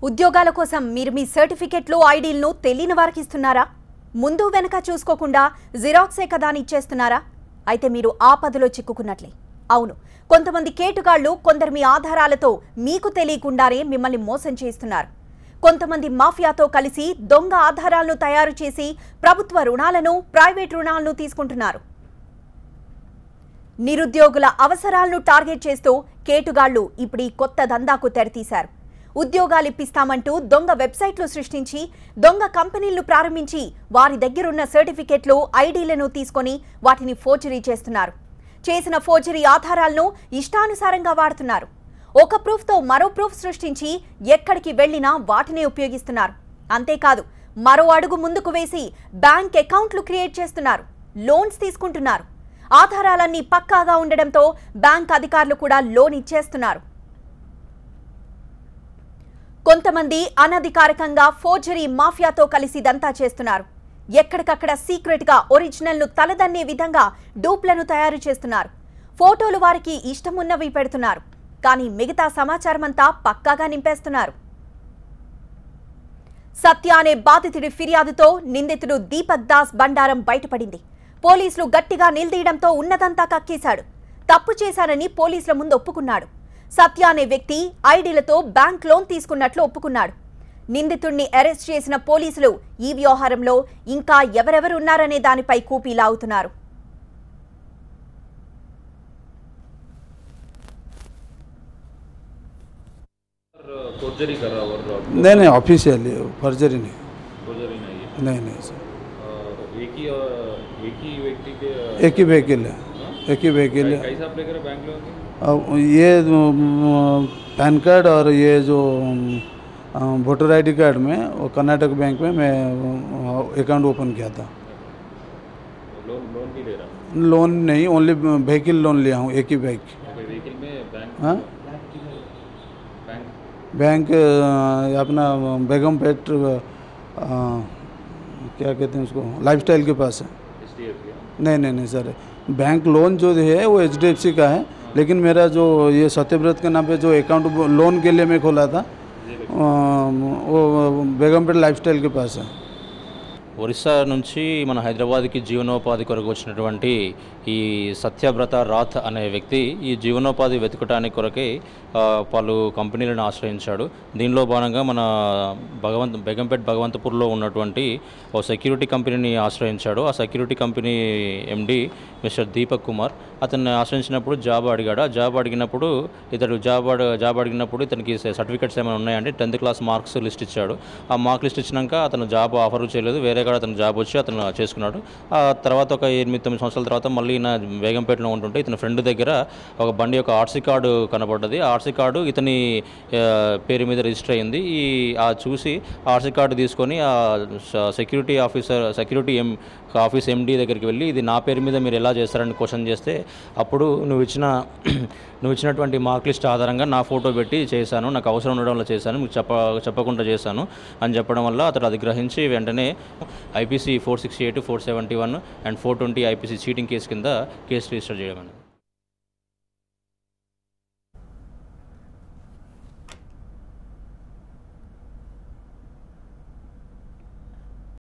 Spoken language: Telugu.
ఉద్యోగాల కోసం మీరు మీ సర్టిఫికెట్లు ఐడీలను తెలియని వారికి ఇస్తున్నారా? ముందు వెనక చూసుకోకుండా జిరాక్సే కదా అని ఇచ్చేస్తున్నారా? అయితే మీరు ఆపదలో చిక్కుకున్నట్లే. అవును, కొంతమంది కేటుగాళ్లు కొందరు మీ ఆధారాలతో మీకు తెలియకుండానే మిమ్మల్ని మోసం చేస్తున్నారు. కొంతమంది మాఫియాతో కలిసి దొంగ ఆధారాలను తయారు చేసి ప్రభుత్వ రుణాలను, ప్రైవేట్ రుణాలను తీసుకుంటున్నారు. నిరుద్యోగుల అవసరాలను టార్గెట్ చేస్తూ కేటుగాళ్లు ఇప్పుడు ఈ కొత్త దందాకు తెరతీశారు. ఉద్యోగాలు ఇప్పిస్తామంటూ దొంగ వెబ్సైట్లు సృష్టించి, దొంగ కంపెనీలను ప్రారంభించి వారి దగ్గరున్న సర్టిఫికెట్లు, ఐడీలను తీసుకొని వాటిని ఫోర్జరీ చేస్తున్నారు. చేసిన ఫోర్జరీ ఆధారాలను ఇష్టానుసారంగా వాడుతున్నారు. ఒక ప్రూఫ్తో మరో ప్రూఫ్ సృష్టించి ఎక్కడికి వెళ్లినా వాటినే ఉపయోగిస్తున్నారు. అంతేకాదు, మరో అడుగు ముందుకు వేసి బ్యాంక్ అకౌంట్లు క్రియేట్ చేస్తున్నారు, లోన్స్ తీసుకుంటున్నారు. ఆధారాలన్నీ పక్కాగా ఉండడంతో బ్యాంక్ అధికారులు కూడా లోన్ ఇచ్చేస్తున్నారు. కొంతమంది అనధికారికంగా ఫోర్జరీ మాఫియాతో కలిసి దంతా చేస్తున్నారు. ఎక్కడికక్కడ సీక్రెట్ గా ఒరిజినల్ ను తలదన్నే విధంగా డూప్లను తయారు చేస్తున్నారు. ఫోటోలు వారికి ఇష్టమున్నవి పెడుతున్నారు, కానీ మిగతా సమాచారమంతా పక్కాగా నింపేస్తున్నారు. సత్య అనే బాధితుడి ఫిర్యాదుతో నిందితుడు దీపక్ దాస్ బండారం బయటపడింది. పోలీసులు గట్టిగా నిలదీయడంతో ఉన్నదంతా కక్కేశాడు. తప్పు చేశానని పోలీసుల ముందు ఒప్పుకున్నాడు. సత్య అనే వ్యక్తి ఐడీలతో బ్యాంక్ లోన్ తీసుకున్నట్లు ఒప్పుకున్నాడు. నిందితుడిని అరెస్ట్ చేసిన పోలీసులు ఈ వ్యవహారంలో ఇంకా ఎవరెవరు ఉన్నారనే దానిపై కూపీ లాగుతున్నారు. नहीं ऑफिशियली फर्जरी नहीं नहीं सर। एक ही व्हीकल है। कैसा अप्लाई करें बैंक लोन? ये पैन कार्ड और ये जो वोटर आईडी कार्ड में और कर्नाटक बैंक में मैं अकाउंट ओपन किया था। लोन भी ले रहा? लोन नहीं, ओनली व्हीकल लोन लिया हूँ, एक ही बाइक। व्हीकल में बैंक? हाँ, बैंक अपना बेगमपेट क्या कहते हैं उसको, लाइफस्टाइल के पास है। नहीं सर, बैंक लोन जो है वो HDFC का है, लेकिन मेरा जो ये सत्यव्रत के नाम पे जो अकाउंट लोन के लिए मैं खोला था वो बेगमपेट लाइफस्टाइल के पास है। ఒరిస్సా నుంచి మన హైదరాబాద్కి జీవనోపాధి కొరకు వచ్చినటువంటి ఈ సత్యవ్రత రాథ్ అనే వ్యక్తి ఈ జీవనోపాధి వెతకడానికి కొరకే పలు కంపెనీలను ఆశ్రయించాడు. దీనిలో భాగంగా మన బేగంపేట్ భగవంతపూర్లో ఉన్నటువంటి ఓ సెక్యూరిటీ కంపెనీని ఆశ్రయించాడు. ఆ security company MD mister Deepak Kumar అతన్ని ఆశ్రయించినప్పుడు జాబ్ అడిగాడు. ఆ జాబ్ అడిగినప్పుడు జాబ్ అడిగినప్పుడు ఇతనికి సర్టిఫికెట్స్ ఏమైనా ఉన్నాయంటే 10th క్లాస్ మార్క్స్ లిస్ట్ ఇచ్చాడు. ఆ మార్క్ లిస్ట్ ఇచ్చినాక అతను జాబ్ ఆఫర్ చేయలేదు, వేరే కాడ అతను జాబ్ వచ్చి అతను చేసుకున్నాడు. ఆ తర్వాత ఒక 8-9 సంవత్సరాల తర్వాత మళ్ళీ నా బేగంపేటలో ఉంటుంటే ఇతని ఫ్రెండ్ దగ్గర ఒక బండి యొక్క RC కార్డు కనబడ్డది. ఆ RC కార్డు ఇతని పేరు మీద రిజిస్టర్ అయింది. చూసి RC కార్డు తీసుకొని ఆ సెక్యూరిటీ ఆఫీస్ MD దగ్గరికి వెళ్ళి ఇది నా పేరు మీద మీరు ఎలా చేస్తారని క్వశ్చన్ చేస్తే అప్పుడు నువ్వు ఇచ్చినటువంటి మార్క్ లిస్ట్ ఆధారంగా నా ఫోటో పెట్టి చేశాను, నాకు అవసరం ఉండడం వల్ల చేశాను, మీకు చెప్పకుండా చేశాను అని చెప్పడం వల్ల అతడు అది గ్రహించి వెంటనే IPC 468, 471 and 420 IPC cheating case కింద కేసు రిజిస్టర్ చేయడం.